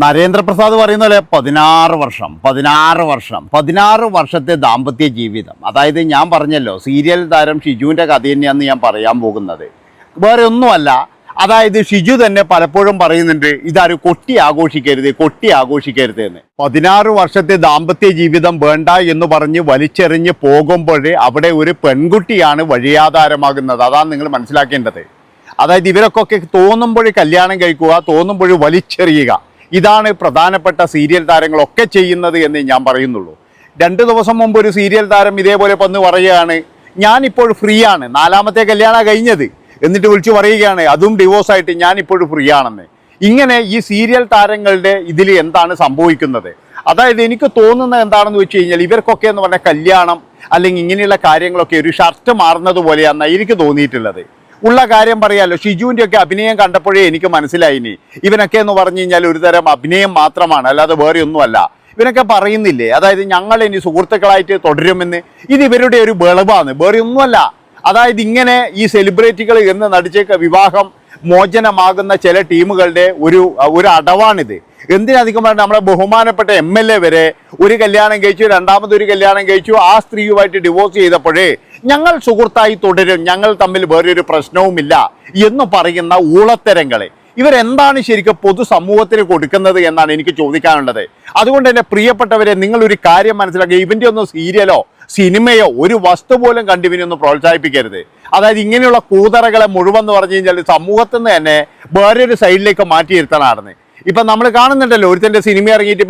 നരേന്ദ്രപ്രസാദ് പറയുന്ന പോലെ 16 വർഷത്തെ ദാമ്പത്യ ജീവിതം. അതായത് ഞാൻ പറഞ്ഞല്ലോ, സീരിയൽ താരം ഷിജുവിൻ്റെ കഥ തന്നെയാണെന്ന് ഞാൻ പറയാൻ പോകുന്നത്. വേറെ ഒന്നുമല്ല. അതായത് ഷിജു തന്നെ പലപ്പോഴും പറയുന്നുണ്ട്, ഇതാരും കൊട്ടി ആഘോഷിക്കരുത് എന്ന്. 16 വർഷത്തെ ദാമ്പത്യ ജീവിതം വേണ്ട എന്ന് പറഞ്ഞ് വലിച്ചെറിഞ്ഞ് പോകുമ്പോൾ അവിടെ ഒരു പെൺകുട്ടിയാണ് വഴിയാധാരമാകുന്നത്. അതാണ് നിങ്ങൾ മനസ്സിലാക്കേണ്ടത്. അതായത് ഇവരൊക്കെ തോന്നുമ്പോൾ കല്യാണം കഴിക്കുക, തോന്നുമ്പോൾ വലിച്ചെറിയുക. ഇതാണ് പ്രധാനപ്പെട്ട സീരിയൽ താരങ്ങളൊക്കെ ചെയ്യുന്നത് എന്ന് ഞാൻ പറയുന്നുള്ളൂ. 2 ദിവസം മുമ്പ് ഒരു സീരിയൽ താരം ഇതേപോലെ വന്ന് പറയുകയാണ്, ഞാനിപ്പോൾ ഫ്രീ ആണ്, 4ാമത്തെ കല്യാണം കഴിഞ്ഞത്, എന്നിട്ട് വിളിച്ചു പറയുകയാണ് അതും ഡിവോഴ്സായിട്ട് ഞാനിപ്പോൾ ഫ്രീ ആണെന്ന്. ഇങ്ങനെ ഈ സീരിയൽ താരങ്ങളുടെ ഇതിൽ എന്താണ് സംഭവിക്കുന്നത്? അതായത് എനിക്ക് തോന്നുന്നത് എന്താണെന്ന് വെച്ച് കഴിഞ്ഞാൽ, ഇവർക്കൊക്കെ എന്ന് പറഞ്ഞാൽ കല്യാണം അല്ലെങ്കിൽ ഇങ്ങനെയുള്ള കാര്യങ്ങളൊക്കെ ഒരു ഷർട്ട് മാറുന്നത് പോലെയാണെന്നാണ് എനിക്ക് തോന്നിയിട്ടുള്ളത്. ഉള്ള കാര്യം പറയാമല്ലോ, ഷിജുവിൻ്റെ ഒക്കെ അഭിനയം കണ്ടപ്പോഴേ എനിക്ക് മനസ്സിലായിനി ഇവനൊക്കെ എന്ന് പറഞ്ഞു കഴിഞ്ഞാൽ ഒരു തരം അഭിനയം മാത്രമാണ്, അല്ലാതെ വേറെ ഒന്നുമല്ല. ഇവനൊക്കെ പറയുന്നില്ലേ, അതായത് ഞങ്ങൾ ഇനി സുഹൃത്തുക്കളായിട്ട് തുടരുമെന്ന്. ഇത് ഇവരുടെ ഒരു വെളവാണ്, വേറെ ഒന്നുമല്ല. അതായത് ഇങ്ങനെ ഈ സെലിബ്രിറ്റികൾ എന്ന് നടിച്ചേക്ക് വിവാഹം മോചനമാകുന്ന ചില ടീമുകളുടെ ഒരു അടവാണിത്. എന്തിനധികം പറഞ്ഞാൽ നമ്മളെ ബഹുമാനപ്പെട്ട MLA വരെ ഒരു കല്യാണം കഴിച്ചു, രണ്ടാമതൊരു കല്യാണം കഴിച്ചു, ആ സ്ത്രീയുമായിട്ട് ഡിവോഴ്സ് ചെയ്തപ്പോഴേ ഞങ്ങൾ സുഹൃത്തായി തുടരും, ഞങ്ങൾ തമ്മിൽ വേറൊരു പ്രശ്നവുമില്ല എന്ന് പറയുന്ന ഊളത്തരങ്ങളെ ഇവരെന്താണ് ശരിക്കും പൊതുസമൂഹത്തിന് കൊടുക്കുന്നത് എന്നാണ് എനിക്ക് ചോദിക്കാനുള്ളത്. അതുകൊണ്ട് തന്നെ പ്രിയപ്പെട്ടവരെ, നിങ്ങളൊരു കാര്യം മനസ്സിലാക്കുക, ഇവൻ്റെ ഒന്നും സീരിയലോ സിനിമയോ ഒരു വസ്തു പോലും കണ്ട് ഇവനൊന്നും പ്രോത്സാഹിപ്പിക്കരുത്. അതായത് ഇങ്ങനെയുള്ള കൂതറകളെ മുഴുവൻ എന്ന് പറഞ്ഞു കഴിഞ്ഞാൽ സമൂഹത്തിൽ നിന്ന് തന്നെ വേറൊരു സൈഡിലേക്ക് മാറ്റിയിരുത്താനാണ്. ഇപ്പം നമ്മൾ കാണുന്നുണ്ടല്ലോ, ഒരുത്തൻ്റെ സിനിമ ഇറങ്ങിയിട്ട്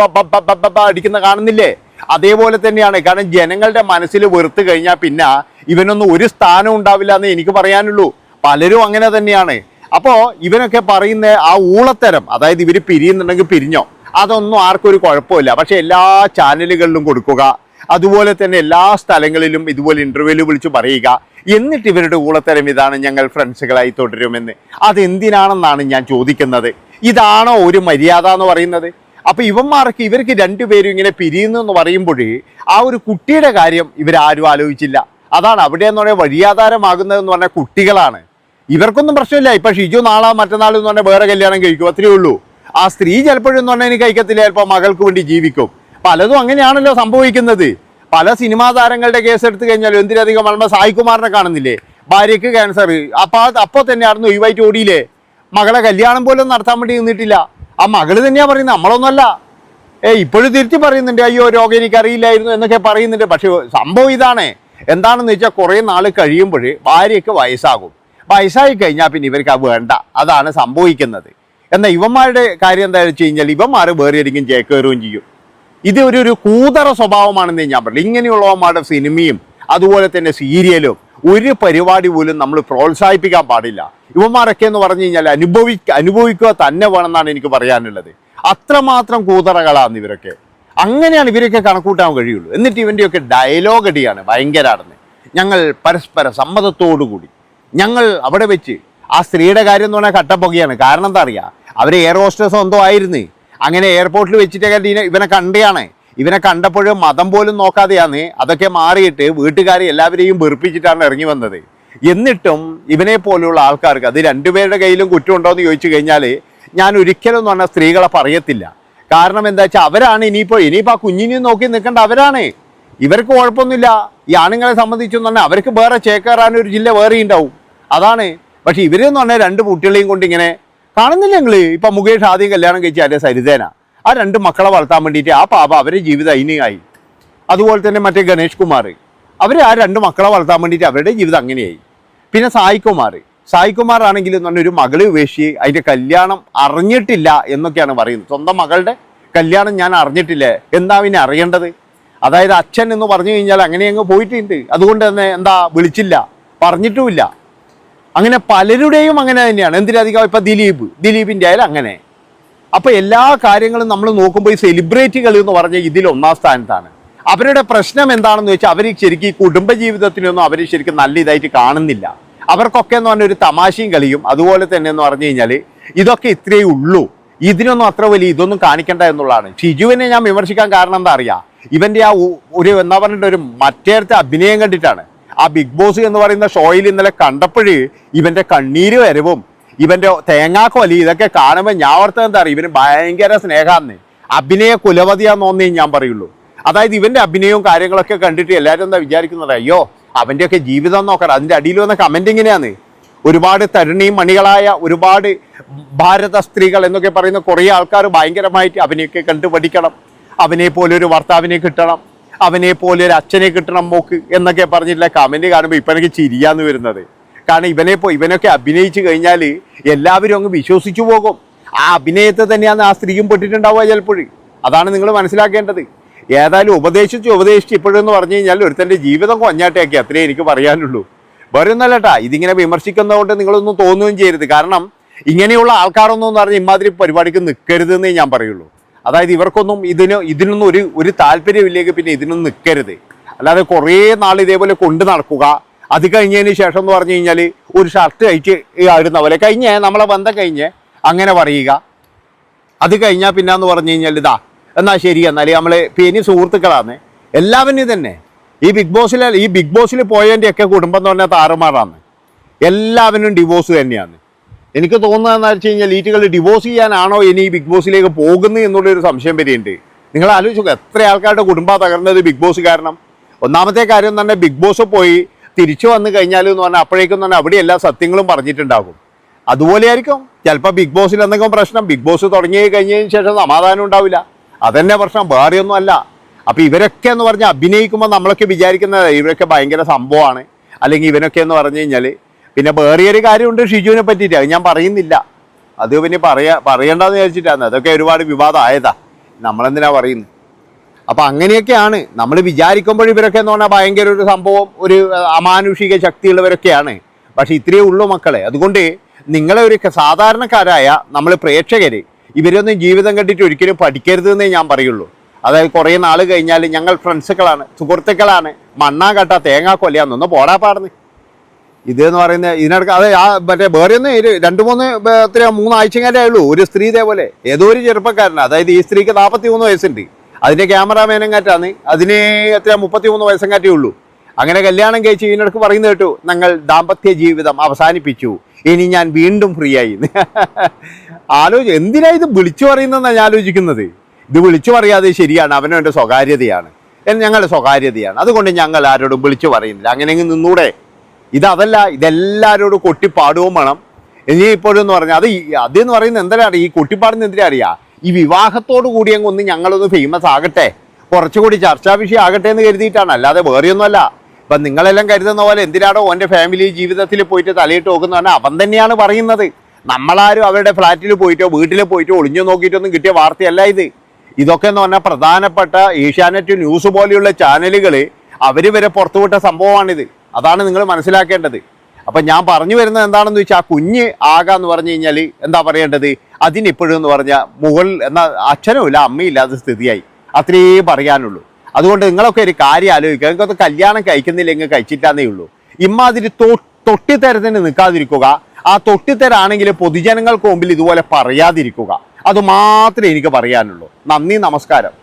അടിക്കുന്ന കാണുന്നില്ലേ? അതേപോലെ തന്നെയാണ്. കാരണം ജനങ്ങളുടെ മനസ്സിൽ വെറുത്ത് കഴിഞ്ഞാൽ പിന്നെ ഇവനൊന്നും ഒരു സ്ഥാനം ഉണ്ടാവില്ല എന്ന് എനിക്ക് പറയാനുള്ളൂ. പലരും അങ്ങനെ തന്നെയാണ്. അപ്പോൾ ഇവനൊക്കെ പറയുന്ന ആ ഊളത്തരം, അതായത് ഇവർ പിരിയുന്നുണ്ടെങ്കിൽ പിരിഞ്ഞോ, അതൊന്നും ആർക്കും ഒരു കുഴപ്പമില്ല. പക്ഷെ എല്ലാ ചാനലുകളിലും കൊടുക്കുക, അതുപോലെ തന്നെ എല്ലാ സ്ഥലങ്ങളിലും ഇതുപോലെ ഇൻ്റർവ്യൂവിൽ വിളിച്ച് പറയുക, എന്നിട്ട് ഇവരുടെ ഊളത്തരം ഇതാണ് ഞങ്ങൾ ഫ്രണ്ട്സുകളായി തുടരുമെന്ന്. അതെന്തിനാണെന്നാണ് ഞാൻ ചോദിക്കുന്നത്. ഇതാണോ ഒരു മര്യാദ എന്ന് പറയുന്നത്? അപ്പോൾ ഇവർക്ക് രണ്ടുപേരും ഇങ്ങനെ പിരിയുന്നു എന്ന് പറയുമ്പോൾ ആ ഒരു കുട്ടിയുടെ കാര്യം ഇവരാരും ആലോചിച്ചില്ല. അതാണ് അവിടെ എന്ന് പറഞ്ഞാൽ വഴിയാധാരമാകുന്നതെന്ന് പറഞ്ഞാൽ കുട്ടികളാണ്. ഇവർക്കൊന്നും പ്രശ്നമില്ല. ഇപ്പം ഷിജു നാളെ മറ്റന്നാൾ എന്ന് പറഞ്ഞാൽ വേറെ കല്യാണം കഴിക്കും, അത്രയേ ഉള്ളൂ. ആ സ്ത്രീ ചിലപ്പോഴെന്ന് പറഞ്ഞാൽ എനിക്ക് കഴിക്കത്തില്ല, ചിലപ്പോൾ മകൾക്ക് വേണ്ടി ജീവിക്കും. പലതും അങ്ങനെയാണല്ലോ സംഭവിക്കുന്നത്. പല സിനിമാ താരങ്ങളുടെ കേസ് എടുത്തു കഴിഞ്ഞാൽ എന്തിനധികം നമ്മൾ സായികുമാറിനെ കാണുന്നില്ലേ, ഭാര്യയ്ക്ക് ക്യാൻസർ, അപ്പോൾ തന്നെ ആയിരുന്നു ഒഴിവായിട്ട് ഓടിയില്ലേ. മകളെ കല്യാണം പോലും നടത്താൻ വേണ്ടി നിന്നിട്ടില്ല. ആ മകള് തന്നെയാണ് പറയുന്നത്, നമ്മളൊന്നുമല്ല. ഇപ്പോഴും തിരിച്ച് പറയുന്നുണ്ട്, അയ്യോ രോഗം എനിക്കറിയില്ലായിരുന്നു എന്നൊക്കെ പറയുന്നുണ്ട്. പക്ഷെ സംഭവം ഇതാണ്. എന്താണെന്ന് വെച്ചാൽ കുറേ നാൾ കഴിയുമ്പോൾ ഭാര്യയ്ക്ക് വയസ്സായി കഴിഞ്ഞാൽ പിന്നെ ഇവർക്ക് അത് വേണ്ട. അതാണ് സംഭവിക്കുന്നത്. എന്നാൽ ഇവന്മാരുടെ കാര്യം എന്താണെന്ന് വെച്ച് കഴിഞ്ഞാൽ ഇവന്മാർ വേറെ ആയിരിക്കും ചേക്കേറുകയും ചെയ്യും. ഇത് ഒരു കൂതറ സ്വഭാവമാണെന്ന് ഞാൻ പറയില്ല. ഇങ്ങനെയുള്ളവന്മാരുടെ സിനിമയും അതുപോലെ തന്നെ സീരിയലും ഒരു പരിപാടി പോലും നമ്മൾ പ്രോത്സാഹിപ്പിക്കാൻ പാടില്ല. ഇവന്മാരൊക്കെ എന്ന് പറഞ്ഞു കഴിഞ്ഞാൽ അനുഭവിക്കുക തന്നെ വേണമെന്നാണ് എനിക്ക് പറയാനുള്ളത്. അത്രമാത്രം കൂതറകളാണ് ഇവരൊക്കെ. അങ്ങനെയാണ് ഇവരൊക്കെ കണക്കൂട്ടാൻ കഴിയുള്ളൂ. എന്നിട്ട് ഇവൻ്റെയൊക്കെ ഡയലോഗ് അടിയാണ് ഭയങ്കരമാണെന്ന്. ഞങ്ങൾ പരസ്പര സമ്മതത്തോടുകൂടി ഞങ്ങൾ അവിടെ വെച്ച് ആ സ്ത്രീയുടെ കാര്യം എന്ന് പറഞ്ഞാൽ കട്ടപ്പൊക്കെയാണ്. കാരണം എന്താ അറിയാം, അവർ എയർ ഹോസ്റ്റേഴ്സോ എന്തോ ആയിരുന്നു. അങ്ങനെ എയർപോർട്ടിൽ വെച്ചിട്ടൊക്കെ ഇവനെ കണ്ടെയാണ്. ഇവനെ കണ്ടപ്പോഴും മതം പോലും നോക്കാതെയാണ് അതൊക്കെ മാറിയിട്ട് വീട്ടുകാരെ എല്ലാവരെയും വെറുപ്പിച്ചിട്ടാണ് ഇറങ്ങി വന്നത്. എന്നിട്ടും ഇവനെ പോലെയുള്ള ആൾക്കാർക്ക് അത് രണ്ടുപേരുടെ കയ്യിലും കുറ്റമുണ്ടോ എന്ന് ചോദിച്ചു കഴിഞ്ഞാൽ ഞാൻ ഒരിക്കലും എന്ന് പറഞ്ഞാൽ സ്ത്രീകളെ പറയത്തില്ല. കാരണം എന്താ വെച്ചാൽ അവരാണ് ഇനിയിപ്പോൾ ആ കുഞ്ഞിനെയും നോക്കി നിൽക്കേണ്ട അവരാണ്. ഇവർക്ക് കുഴപ്പമൊന്നുമില്ല. ഈ ആണുങ്ങളെ സംബന്ധിച്ചെന്ന് പറഞ്ഞാൽ അവർക്ക് വേറെ ചേക്കേറാനൊരു ജില്ല വേറെ ഉണ്ടാവും, അതാണ്. പക്ഷെ ഇവരെന്ന് പറഞ്ഞാൽ 2 കുട്ടികളെയും കൊണ്ട് ഇങ്ങനെ കാണുന്നില്ല നിങ്ങൾ. ഇപ്പം മുകേഷ് ആദ്യം കല്യാണം കഴിച്ച ആരെ സരിതേന, ആ 2 മക്കളെ വളർത്താൻ വേണ്ടിയിട്ട് ആ പാപ അവരുടെ ജീവിതം അതിനായി. അതുപോലെ തന്നെ മറ്റേ ഗണേഷ് കുമാർ, അവർ ആ 2 മക്കളെ വളർത്താൻ വേണ്ടിയിട്ട് അവരുടെ ജീവിതം അങ്ങനെയായി. പിന്നെ സായികുമാർ ആണെങ്കിൽ എന്ന് പറഞ്ഞൊരു മകളെ ഉപേക്ഷിച്ച് അതിൻ്റെ കല്യാണം അറിഞ്ഞിട്ടില്ല എന്നൊക്കെയാണ് പറയുന്നത്. സ്വന്തം മകളുടെ കല്യാണം ഞാൻ അറിഞ്ഞിട്ടില്ല, എന്താ പിന്നെ അറിയേണ്ടത്? അതായത് അച്ഛൻ എന്ന് പറഞ്ഞു കഴിഞ്ഞാൽ അങ്ങനെ അങ്ങ് പോയിട്ടുണ്ട്. അതുകൊണ്ട് തന്നെ എന്താ വിളിച്ചില്ല, പറഞ്ഞിട്ടുമില്ല. അങ്ങനെ പലരുടെയും അങ്ങനെ തന്നെയാണ്. എന്തിനധികം ഇപ്പം ദിലീപിൻ്റെ ആയാലും അങ്ങനെ. അപ്പോൾ എല്ലാ കാര്യങ്ങളും നമ്മൾ നോക്കുമ്പോൾ ഈ സെലിബ്രിറ്റികൾ എന്ന് പറഞ്ഞാൽ ഇതിൽ 1ാം സ്ഥാനത്താണ്. അവരുടെ പ്രശ്നം എന്താണെന്ന് വെച്ചാൽ അവർ ശരിക്കും ഈ കുടുംബജീവിതത്തിനൊന്നും അവർ ശരിക്കും നല്ല ഇതായിട്ട് കാണുന്നില്ല. അവർക്കൊക്കെ എന്ന് പറഞ്ഞാൽ ഒരു തമാശയും കളിയും അതുപോലെ തന്നെ എന്ന് പറഞ്ഞു കഴിഞ്ഞാൽ ഇതൊക്കെ ഇത്രയേ ഉള്ളൂ, ഇതിനൊന്നും അത്ര വലിയ ഇതൊന്നും കാണിക്കേണ്ട എന്നുള്ളതാണ്. ഷിജുവിനെ ഞാൻ വിമർശിക്കാൻ കാരണം എന്താ അറിയാം, ഇവൻ്റെ ആ ഒരു എന്താ പറഞ്ഞിട്ട് ഒരു മറ്റേടത്തെ അഭിനയം കണ്ടിട്ടാണ്. ആ ബിഗ് ബോസ് എന്ന് പറയുന്ന ഷോയിൽ ഇന്നലെ കണ്ടപ്പോഴേ ഇവൻ്റെ കണ്ണീര് വരവും ഇവൻ്റെ തേങ്ങാക്കൊലി ഇതൊക്കെ കാണുമ്പോൾ ഞാൻ ഓർത്തത് എന്താ പറയുക, ഇവന് ഭയങ്കര സ്നേഹാന്ന്, അഭിനയ കുലപതിയാന്ന് തോന്നേ ഞാൻ പറയുള്ളൂ. അതായത് ഇവൻ്റെ അഭിനയവും കാര്യങ്ങളൊക്കെ കണ്ടിട്ട് എല്ലാവരും എന്താ വിചാരിക്കുന്നത്, അയ്യോ അവൻ്റെയൊക്കെ ജീവിതം നോക്കണം. അതിൻ്റെ അടിയിൽ വന്ന കമൻ്റ് ഇങ്ങനെയാണ്, ഒരുപാട് തരുണിയും മണികളായ ഒരുപാട് ഭാരത സ്ത്രീകൾ എന്നൊക്കെ പറയുന്ന കുറേ ആൾക്കാർ ഭയങ്കരമായിട്ട് അവനെയൊക്കെ കണ്ടു പഠിക്കണം, അവനെ പോലെ ഒരു ഭർത്താവിനെ കിട്ടണം, അവനെ പോലെ ഒരു അച്ഛനെ കിട്ടണം മോക്ക് എന്നൊക്കെ പറഞ്ഞിട്ടുള്ള കമൻറ്റ് കാണുമ്പോൾ ഇപ്പം എനിക്ക് ചിരിയാന്ന് വരുന്നത്. കാരണം ഇവനൊക്കെ അഭിനയിച്ച് കഴിഞ്ഞാൽ എല്ലാവരും അങ്ങ് വിശ്വസിച്ചു പോകും. ആ അഭിനയത്തെ തന്നെയാണ് ആ സ്ത്രീയും പെട്ടിട്ടുണ്ടാവുക ചിലപ്പോൾ. അതാണ് നിങ്ങൾ മനസ്സിലാക്കേണ്ടത്. ഏതായാലും ഉപദേശിച്ച് ഇപ്പോഴെന്ന് പറഞ്ഞു കഴിഞ്ഞാൽ ഒരുത്തൻ്റെ ജീവിതം കൊഞ്ഞാട്ടയാക്കി, അത്രേ എനിക്ക് പറയാനുള്ളൂ. വേറെ ഒന്നല്ലട്ടാ, ഇതിങ്ങനെ വിമർശിക്കുന്നതുകൊണ്ട് നിങ്ങളൊന്നും തോന്നുകയും ചെയ്യരുത്. കാരണം ഇങ്ങനെയുള്ള ആൾക്കാരൊന്നും എന്ന് പറഞ്ഞാൽ ഇമാതിരി പരിപാടിക്ക് നിൽക്കരുതെന്നേ ഞാൻ പറയുള്ളൂ. അതായത് ഇവർക്കൊന്നും ഇതിനൊന്നും ഒരു താല്പര്യമില്ലെങ്കിൽ പിന്നെ ഇതിനൊന്നും നിൽക്കരുത്. അല്ലാതെ കുറേ നാൾ ഇതേപോലെ കൊണ്ട് നടക്കുക, അത് കഴിഞ്ഞതിന് ശേഷം എന്ന് പറഞ്ഞു കഴിഞ്ഞാൽ ഒരു ഷർട്ട് കഴിച്ച് ആടുന്ന പോലെ കഴിഞ്ഞ് നമ്മളെ ബന്ധം കഴിഞ്ഞ് അങ്ങനെ പറയുക. അത് കഴിഞ്ഞാൽ പിന്നെ എന്ന് പറഞ്ഞു കഴിഞ്ഞാൽ ഇതാ എന്നാൽ ശരി, എന്നാൽ നമ്മൾ ഇനി സുഹൃത്തുക്കളാണ് എല്ലാവരും തന്നെ. ഈ ബിഗ് ബോസിൽ പോയതിൻ്റെയൊക്കെ കുടുംബം എന്ന് പറഞ്ഞാൽ താറുമാറാണ്. എല്ലാവരും ഡിവോഴ്സ് തന്നെയാണ്. എനിക്ക് തോന്നുന്നതെന്ന് വെച്ച് കഴിഞ്ഞാൽ ഈറ്റുകൾ ഡിവോഴ്സ് ചെയ്യാനാണോ ഇനി ഈ ബിഗ് ബോസിലേക്ക് പോകുന്നത് എന്നുള്ളൊരു സംശയം വരെയുണ്ട്. നിങ്ങൾ ആലോചിച്ചു എത്ര ആൾക്കാരുടെ കുടുംബം തകർന്നത് ബിഗ് ബോസ് കാരണം. ഒന്നാമത്തെ കാര്യം തന്നെ ബിഗ് ബോസ് പോയി തിരിച്ചു വന്നു കഴിഞ്ഞാൽ എന്ന് പറഞ്ഞാൽ അപ്പോഴേക്കും തന്നെ അവിടെ എല്ലാ സത്യങ്ങളും പറഞ്ഞിട്ടുണ്ടാകും. അതുപോലെ ആയിരിക്കും ചിലപ്പോൾ ബിഗ് ബോസിൽ എന്തെങ്കിലും പ്രശ്നം, ബിഗ് ബോസ് തുടങ്ങി കഴിഞ്ഞതിന് ശേഷം സമാധാനം ഉണ്ടാവില്ല. അതന്നെ പ്രശ്നം, വേറെയൊന്നും അല്ല. അപ്പോൾ ഇവരൊക്കെ എന്ന് പറഞ്ഞാൽ അഭിനയിക്കുമ്പോൾ നമ്മളൊക്കെ വിചാരിക്കുന്നത് ഇവരൊക്കെ ഭയങ്കര സംഭവമാണ്, അല്ലെങ്കിൽ ഇവനൊക്കെ എന്ന് പറഞ്ഞു കഴിഞ്ഞാൽ. പിന്നെ വേറെയൊരു കാര്യമുണ്ട് ഷിജുവിനെ പറ്റിയിട്ട്, അത് ഞാൻ പറയുന്നില്ല. അത് പിന്നെ പറയേണ്ടെന്ന് വിചാരിച്ചിട്ടാണ്. അതൊക്കെ ഒരുപാട് വിവാദമായതാ, നമ്മളെന്തിനാ പറയുന്നത്. അപ്പം അങ്ങനെയൊക്കെയാണ് നമ്മൾ വിചാരിക്കുമ്പോൾ ഇവരൊക്കെ എന്ന് പറഞ്ഞാൽ ഭയങ്കര ഒരു സംഭവം, ഒരു അമാനുഷിക ശക്തിയുള്ളവരൊക്കെയാണ്. പക്ഷെ ഇത്രയേ ഉള്ളൂ മക്കളെ. അതുകൊണ്ട് നിങ്ങളെ ഒരു സാധാരണക്കാരായ നമ്മൾ പ്രേക്ഷകർ ഇവരൊന്നും ജീവിതം കണ്ടിട്ട് ഒരിക്കലും പഠിക്കരുതെന്നേ ഞാൻ പറയുള്ളൂ. അതായത് കുറേ നാൾ കഴിഞ്ഞാൽ ഞങ്ങൾ ഫ്രണ്ട്സുകളാണ്, സുഹൃത്തുക്കളാണ്, മണ്ണാ കട്ട തേങ്ങാ കൊല്ലയാന്നൊന്ന് പോടാ പാടുന്നത് ഇതെന്ന് പറയുന്നത്. ഇതിനടുക്ക് അത് മറ്റേ വേറെ ഒന്നും 2-3 ആഴ്ചക്കാരേ ഉള്ളൂ. ഒരു സ്ത്രീ ഇതേപോലെ ഏതോ ഒരു ചെറുപ്പക്കാരനാണ്, അതായത് ഈ സ്ത്രീക്ക് 43 വയസ്സുണ്ട്, അതിൻ്റെ ക്യാമറാമാനെങ്കാറ്റാണ്, അതിന് 33 വയസ്സെങ്കാറ്റേ ഉള്ളൂ. അങ്ങനെ കല്യാണം കഴിച്ച് ഇതിനിടക്ക് പറയുന്നത് കേട്ടു, ഞങ്ങൾ ദാമ്പത്യ ജീവിതം അവസാനിപ്പിച്ചു, ഇനി ഞാൻ വീണ്ടും ഫ്രീ ആയി. എന്തിനാ ഇത് വിളിച്ചു പറയുന്നതെന്നാണ് ഞാൻ ആലോചിക്കുന്നത്. ഇത് വിളിച്ചു പറയാതെ ശരിയാണ്, അവനവൻ്റെ സ്വകാര്യതയാണ്, ഞങ്ങളുടെ സ്വകാര്യതയാണ്, അതുകൊണ്ട് ഞങ്ങൾ ആരോടും വിളിച്ചു പറയുന്നില്ല. അങ്ങനെയെങ്കിൽ നിന്നൂടെ? ഇതല്ല, ഇതെല്ലാവരോടും കൊട്ടിപ്പാടുകയും വേണം. ഇനി ഇപ്പോഴെന്ന് പറഞ്ഞാൽ അതെന്ന് പറയുന്നത് എന്തിനാണ് ഈ കൊട്ടിപ്പാടുന്ന എന്തിനാ അറിയാം? ഈ വിവാഹത്തോടു കൂടി അങ്ങ് ഒന്ന് ഞങ്ങളൊന്ന് ഫേമസ് ആകട്ടെ, കുറച്ചുകൂടി ചർച്ചാ വിഷയം ആകട്ടെ എന്ന് കരുതിയിട്ടാണ്, അല്ലാതെ വേറെയൊന്നുമല്ല. ഇപ്പം നിങ്ങളെല്ലാം കരുതുന്ന പോലെ എന്തിനാണോ ഓൻ്റെ ഫാമിലി ജീവിതത്തിൽ പോയിട്ട് തലയിട്ട് നോക്കുന്ന പറഞ്ഞാൽ അവൻ തന്നെയാണ് പറയുന്നത്. നമ്മളാരും അവരുടെ ഫ്ലാറ്റിൽ പോയിട്ടോ വീട്ടിൽ പോയിട്ടോ ഒളിഞ്ഞു നോക്കിയിട്ടൊന്നും കിട്ടിയ വാർത്തയല്ല ഇത്. ഇതൊക്കെ എന്ന് പറഞ്ഞാൽ പ്രധാനപ്പെട്ട ഏഷ്യാനെറ്റ് ന്യൂസ് പോലെയുള്ള ചാനലുകൾ അവർ വരെ പുറത്തുവിട്ട സംഭവമാണിത്. അതാണ് നിങ്ങൾ മനസ്സിലാക്കേണ്ടത്. അപ്പം ഞാൻ പറഞ്ഞു വരുന്നത് എന്താണെന്ന് വെച്ചാൽ, ആ കുഞ്ഞ് ആകാന്ന് പറഞ്ഞു കഴിഞ്ഞാൽ എന്താ പറയേണ്ടത്, അതിനിപ്പോഴും എന്ന് പറഞ്ഞാൽ മുകളിൽ എന്നാൽ അച്ഛനും ഇല്ല അമ്മയില്ലാത്ത സ്ഥിതിയായി, അത്രയേ പറയാനുള്ളൂ. അതുകൊണ്ട് നിങ്ങളൊക്കെ ഒരു കാര്യം ആലോചിക്കുക, നിങ്ങൾക്കൊക്കെ കല്യാണം കഴിക്കുന്നില്ലെങ്കിൽ കഴിച്ചിട്ടാന്നേ ഉള്ളൂ. ഇമ്മാതിരി തൊട്ടിത്തരത്തിന് നിൽക്കാതിരിക്കുക. ആ തൊട്ടിത്തരാണെങ്കിൽ പൊതുജനങ്ങൾക്ക് മുമ്പിൽ ഇതുപോലെ പറയാതിരിക്കുക. അത് മാത്രമേ എനിക്ക് പറയാനുള്ളൂ. നന്ദി, നമസ്കാരം.